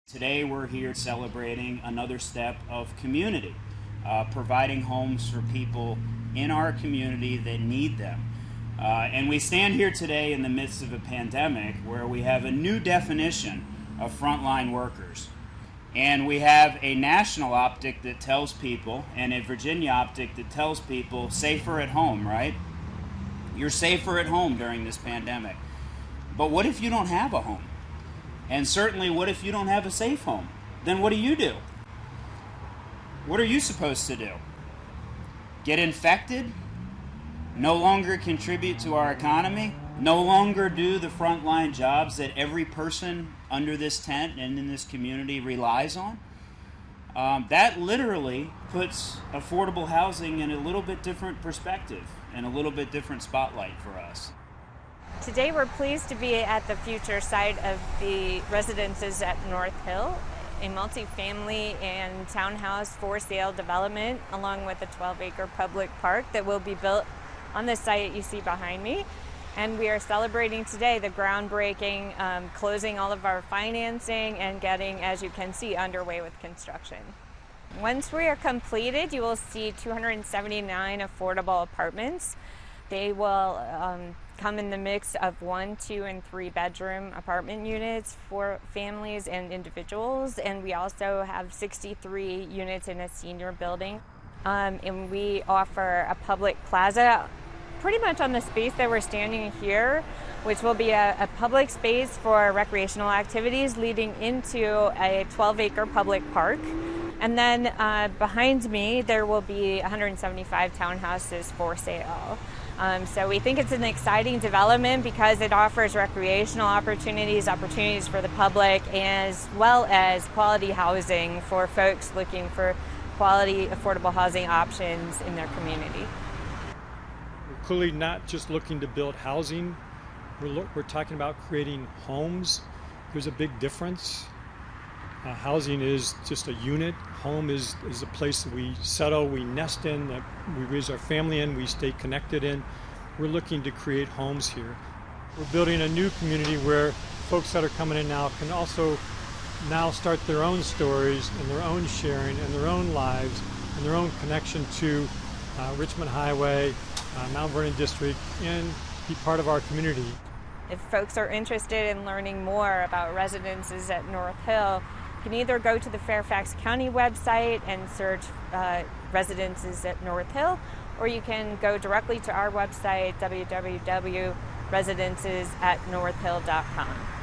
Today we're here celebrating another step of community, providing homes for people in our community that need them. And we stand here today in the midst of a pandemic where we have a new definition of frontline workers. And we have a national optic that tells people, and a Virginia optic that tells people, safer at home, right? You're safer at home during this pandemic. But what if you don't have a home? And certainly, what if you don't have a safe home? Then what do? What are you supposed to do? Get infected? No longer contribute to our economy? No longer do the frontline jobs that every person under this tent and in this community relies on? That literally puts affordable housing in a little bit different perspective and a little bit different spotlight for us. Today we're pleased to be at the future site of the residences at North Hill, a multifamily and townhouse for sale development along with a 12-acre public park that will be built on the site you see behind me. And we are celebrating today the groundbreaking, closing all of our financing and getting, as you can see, underway with construction. Once we are completed, you will see 279 affordable apartments. They will come in the mix of 1, 2, and 3 bedroom apartment units for families and individuals. And we also have 63 units in a senior building. And we offer a public plaza pretty much on the space that we're standing here, which will be a public space for recreational activities leading into a 12-acre public park. And then behind me, there will be 175 townhouses for sale. So we think it's an exciting development because it offers recreational opportunities for the public, as well as quality housing for folks looking for quality, affordable housing options in their community. We're clearly not just looking to build housing. We're talking about creating homes. There's a big difference. Housing is just a unit. Home is a place that we settle, we nest in, that we raise our family in, we stay connected in. We're looking to create homes here. We're building a new community where folks that are coming in now can also now start their own stories and their own sharing and their own lives and their own connection to Richmond Highway, Mount Vernon District, and be part of our community. If folks are interested in learning more about residences at North Hill, you can either go to the Fairfax County website and search residences at North Hill, or you can go directly to our website, www.residencesatnorthhill.com.